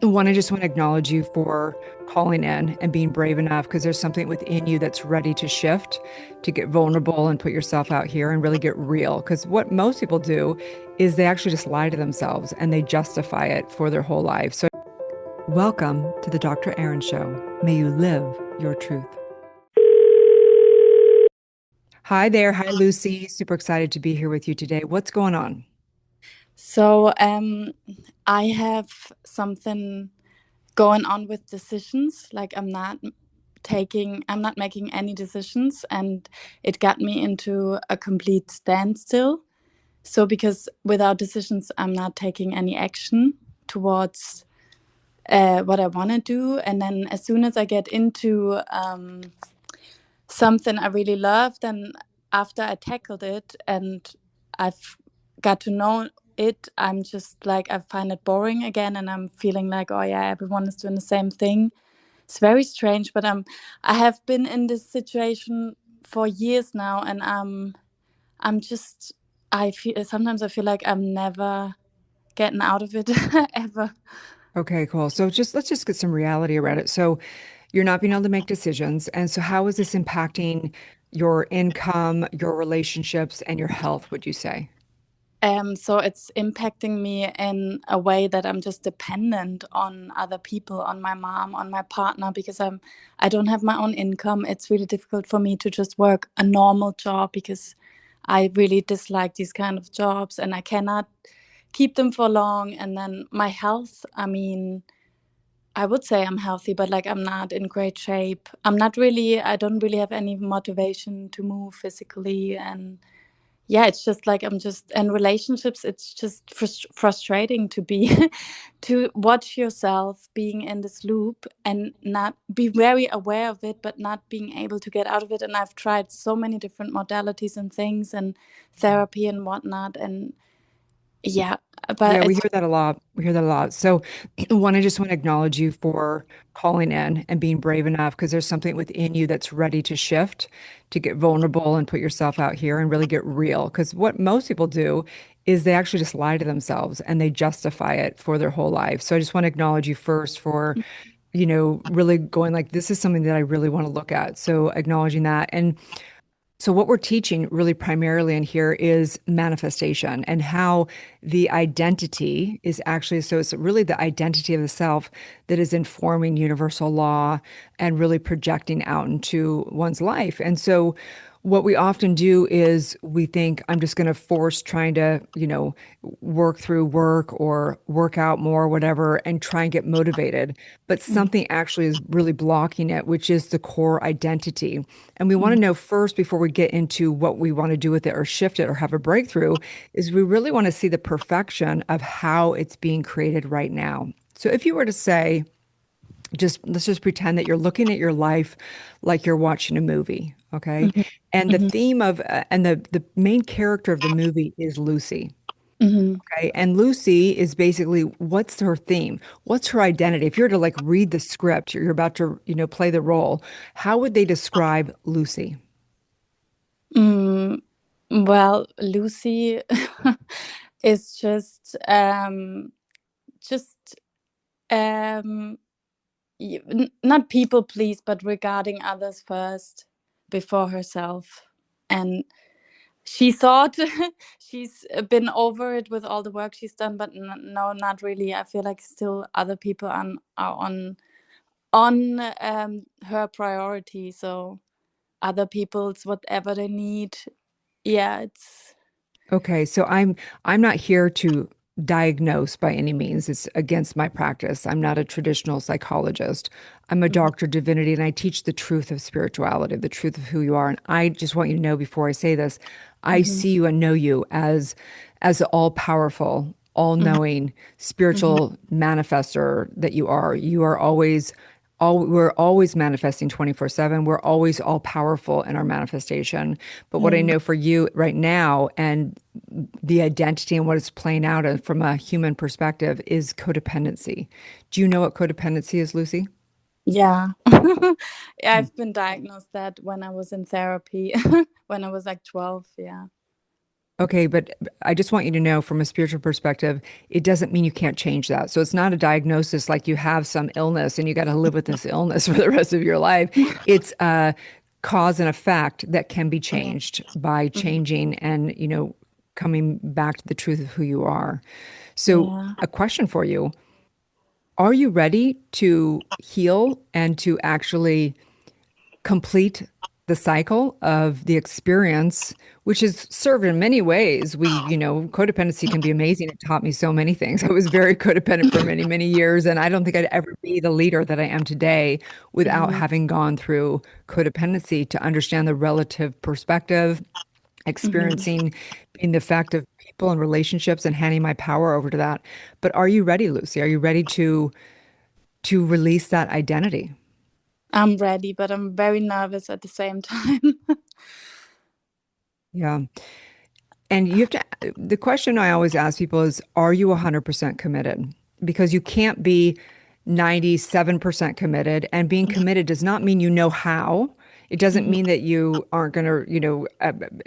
One, I just want to acknowledge you for calling in and being brave enough because there's something within you that's ready to shift, to get vulnerable and put yourself out here and really get real. Because what most people do is they actually just lie to themselves and they justify it for their whole life. So, welcome to the Dr. Erin Show. May you live your truth. Hi there. Hi, Lucy. Super excited to be here with you today. What's going on? So I have something going on with decisions. Like I'm not making any decisions, and it got me into a complete standstill. So because without decisions, I'm not taking any action towards what I want to do. And then as soon as I get into something I really love, then after I tackled it and I've got to know it, I'm just like, I find it boring again, and I'm feeling like, oh yeah, everyone is doing the same thing. It's very strange, but I have been in this situation for years now, and I'm just, I feel sometimes I feel like I'm never getting out of it ever. Okay, cool. So let's just get some reality around it. So you're not being able to make decisions. And so how is this impacting your income, your relationships, and your health, would you say? So it's impacting me in a way that I'm just dependent on other people, on my mom, on my partner, because I don't have my own income. It's really difficult for me to just work a normal job because I really dislike these kind of jobs and I cannot keep them for long. And then my health, I mean, I would say I'm healthy, but like I'm not in great shape. I don't really have any motivation to move physically. And yeah, it's just like I'm just and relationships, it's just frustrating to be to watch yourself being in this loop and not be very aware of it, but not being able to get out of it. And I've tried so many different modalities and things and therapy and whatnot, and yeah, but Yeah, we it's hear that a lot. We hear that a lot. So, one, I just want to acknowledge you for calling in and being brave enough because there's something within you that's ready to shift, to get vulnerable and put yourself out here and really get real. Because what most people do is they actually just lie to themselves and they justify it for their whole life. So, I just want to acknowledge you first for, really going like, this is something that I really want to look at. So, acknowledging that. And so, what we're teaching really primarily in here is manifestation and how the identity is actually, so it's really the identity of the self that is informing universal law and really projecting out into one's life. And so, what we often do is we think, I'm just going to force trying to, work through work or work out more, whatever, and try and get motivated. But Mhm, something actually is really blocking it, which is the core identity. And we want to mhm, know first, before we get into what we want to do with it or shift it or have a breakthrough, is we really want to see the perfection of how it's being created right now. So if you were to say, just let's just pretend that you're looking at your life like you're watching a movie, okay? mhm, And the mhm, theme of and the main character of the movie is Lucy. mhm. Okay. And Lucy is basically, what's her theme? What's her identity? If you were to like read the script, you're about to, play the role, how would they describe Lucy? Mm, well, Lucy is just um not people please, but regarding others first before herself. And she thought she's been over it with all the work she's done, but no, not really. I feel like still other people are on her priority. So other people's whatever they need. Yeah, it's. Okay, so I'm not here to diagnose by any means. It's against my practice. I'm not a traditional psychologist. I'm a Mhm, doctor of divinity and I teach the truth of spirituality, the truth of who you are. And I just want you to know before I say this, I mhm, see you and know you as the all-powerful, mhm, all-knowing mhm, spiritual manifester that you are. You are always all we're always manifesting 24/7. We're always all powerful in our manifestation. But what I mhm. know for you right now and the identity and what it's playing out from a human perspective is codependency. Do you know what codependency is, Lucy? Yeah. Yeah, I've been diagnosed that when I was in therapy when I was like 12. Yeah. Okay, but I just want you to know from a spiritual perspective, it doesn't mean you can't change that. So it's not a diagnosis like you have some illness and you got to live with this illness for the rest of your life. It's a cause and effect that can be Yeah. changed by Mhm. changing and, coming back to the truth of who you are. So, Yeah. a question for you. Are you ready to heal and to actually complete the cycle of the experience, which is served in many ways? Codependency can be amazing. It taught me so many things. I was very codependent for many, many years, and I don't think I'd ever be the leader that I am today without Mhm. having gone through codependency to understand the relative perspective, Mhm. experiencing being the effect of people and relationships and handing my power over to that. But are you ready, Lucy? Are you ready to release that identity? I'm ready, but I'm very nervous at the same time. Yeah. And you have to, the question I always ask people is, are you 100% committed? Because you can't be 97% committed. And being committed does not mean you know how. It doesn't Mhm. mean that you aren't going to,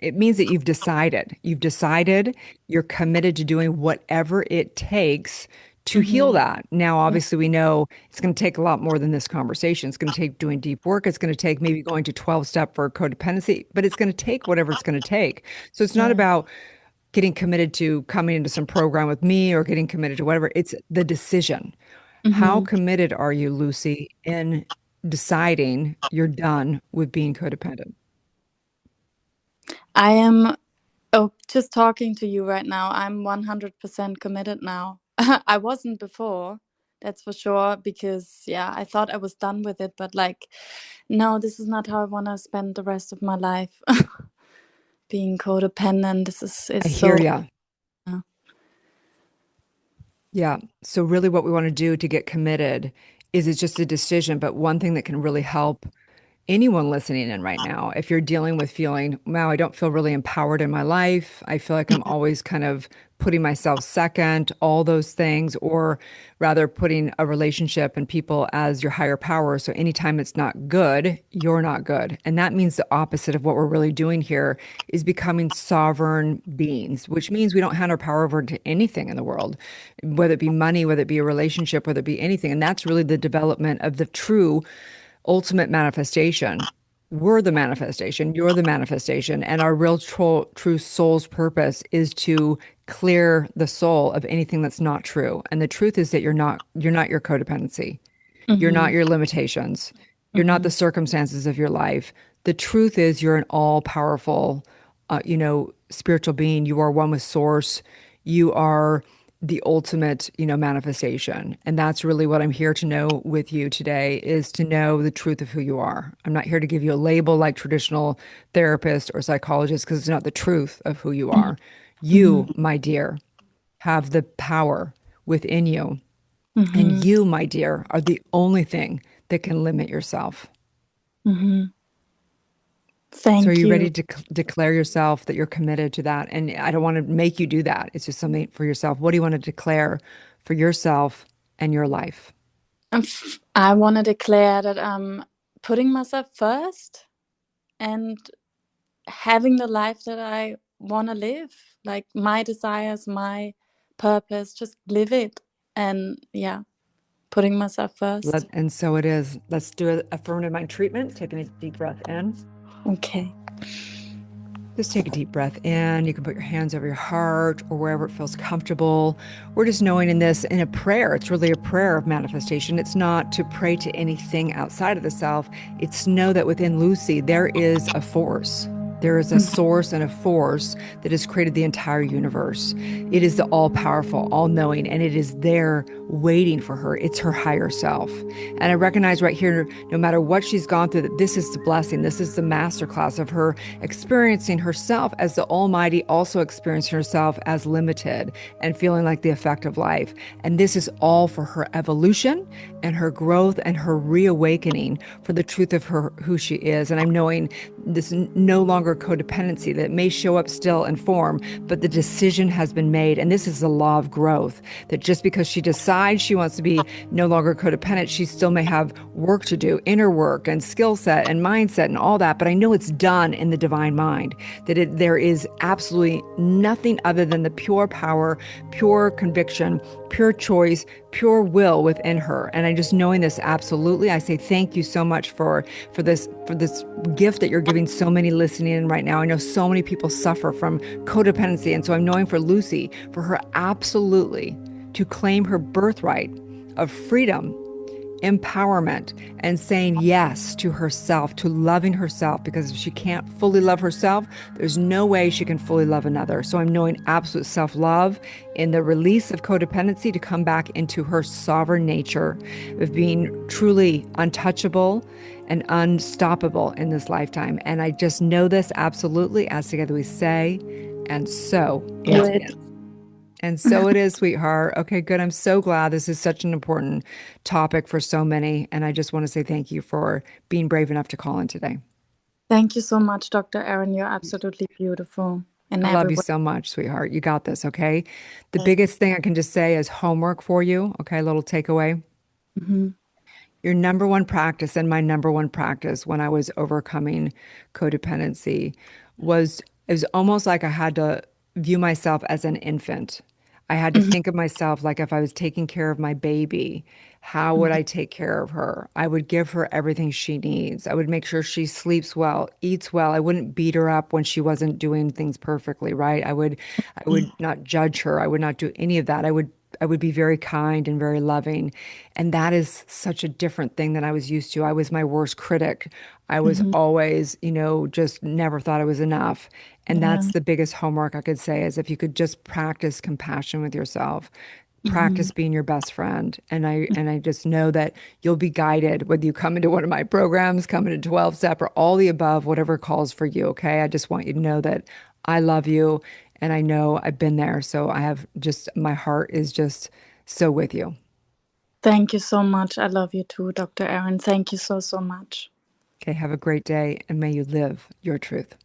it means that you've decided. You've decided you're committed to doing whatever it takes to heal Mhm. that. Now, obviously, we know it's going to take a lot more than this conversation. It's going to take doing deep work. It's going to take maybe going to 12 step for codependency, but it's going to take whatever it's going to take. So it's not Yeah. about getting committed to coming into some program with me or getting committed to whatever. It's the decision. How Mhm. committed are you, Lucy, in deciding you're done with being codependent? I am, oh, just talking to you right now, I'm 100% committed now. I wasn't before, that's for sure, because yeah, I thought I was done with it, but like, no, this is not how I want to spend the rest of my life. Being codependent, this is I hear so, ya. yeah. Yeah. So really what we want to do to get committed is it's just a decision, but one thing that can really help anyone listening in right now, if you're dealing with feeling, wow, I don't feel really empowered in my life. I feel like I'm always kind of putting myself second, all those things, or rather putting a relationship and people as your higher power. So anytime it's not good, you're not good. And that means the opposite of what we're really doing here is becoming sovereign beings, which means we don't hand our power over to anything in the world, whether it be money, whether it be a relationship, whether it be anything. And that's really the development of the true ultimate manifestation. We're the manifestation, you're the manifestation, and our real true soul's purpose is to clear the soul of anything that's not true. And the truth is that you're not your codependency. You're not Mhm. your limitations. You're not the Mhm. circumstances of your life. The truth is you're an all-powerful, spiritual being. You are one with source. You are the ultimate, manifestation. And that's really what I'm here to know with you today is to know the truth of who you are. I'm not here to give you a label like traditional therapist or psychologist because it's not the truth of who you are. You, Mhm. my dear, have the power within you, and Mhm. you, my dear, are the only thing that can limit yourself. Mhm. So, are Thank you you. ready to declare yourself that you're committed to that? And I don't want to make you do that. It's just something for yourself. What do you want to declare for yourself and your life? I want to declare that I'm putting myself first and having the life that I want to live, like my desires, my purpose, just live it. And yeah, putting myself first. And so it is. Let's do an affirmative mind treatment. Taking a deep breath in. Okay. Just take a deep breath in. You can put your hands over your heart or wherever it feels comfortable. We're just knowing in this, in a prayer, it's really a prayer of manifestation. It's not to pray to anything outside of the self. It's to know that within Lucy, there is a force. There is a source and a force that has created the entire universe. It is the all powerful, all knowing, and it is there waiting for her. It's her higher self. And I recognize right here, no matter what she's gone through, that this is the blessing. This is the masterclass of her experiencing herself as the Almighty, also experiencing herself as limited and feeling like the effect of life. And this is all for her evolution and her growth and her reawakening for the truth of her who she is. And I'm knowing this no longer longer codependency, that may show up still in form, but the decision has been made. And this is the law of growth, that just because she decides she wants to be no longer codependent, she still may have work to do, inner work and skill set and mindset and all that. But I know it's done in the divine mind, that there is absolutely nothing other than the pure power, pure conviction, pure choice, pure will within her. And I just knowing this absolutely, I say thank you so much for this gift that you're giving so many listening in right now. I know so many people suffer from codependency. And so I'm knowing for Lucy, for her absolutely to claim her birthright of freedom, empowerment, and saying yes to herself, to loving herself, because if she can't fully love herself, there's no way she can fully love another. So I'm knowing absolute self-love in the release of codependency to come back into her sovereign nature of being truly untouchable and unstoppable in this lifetime. And I just know this absolutely, as together we say, and so it is. And so it is, sweetheart. Okay, good. I'm so glad. This is such an important topic for so many. And I just want to say thank you for being brave enough to call in today. Thank you so much, Dr. Erin. You're absolutely beautiful in I love every you way. so much, sweetheart. You got this, okay? The biggest thing I can just say is homework for you, okay? A little takeaway. Mhm. Your number one practice and my number one practice when I was overcoming codependency was it was almost like I had to view myself as an infant. I had to Mhm. think of myself like if I was taking care of my baby, how would I take care of her? I would give her everything she needs. I would make sure she sleeps well, eats well. I wouldn't beat her up when she wasn't doing things perfectly, right? I would not judge her. I would not do any of that. I would be very kind and very loving. And that is such a different thing than I was used to. I was my worst critic. I was Mhm. always, just never thought I was enough. And Yeah. that's the biggest homework I could say is if you could just practice compassion with yourself, Mhm. practice being your best friend. And I just know that you'll be guided whether you come into one of my programs, come into 12 step or all the above, whatever calls for you. Okay. I just want you to know that I love you and I know I've been there. So I have just, my heart is just so with you. Thank you so much. I love you too, Dr. Erin. Thank you so, so much. Okay. Have a great day and may you live your truth.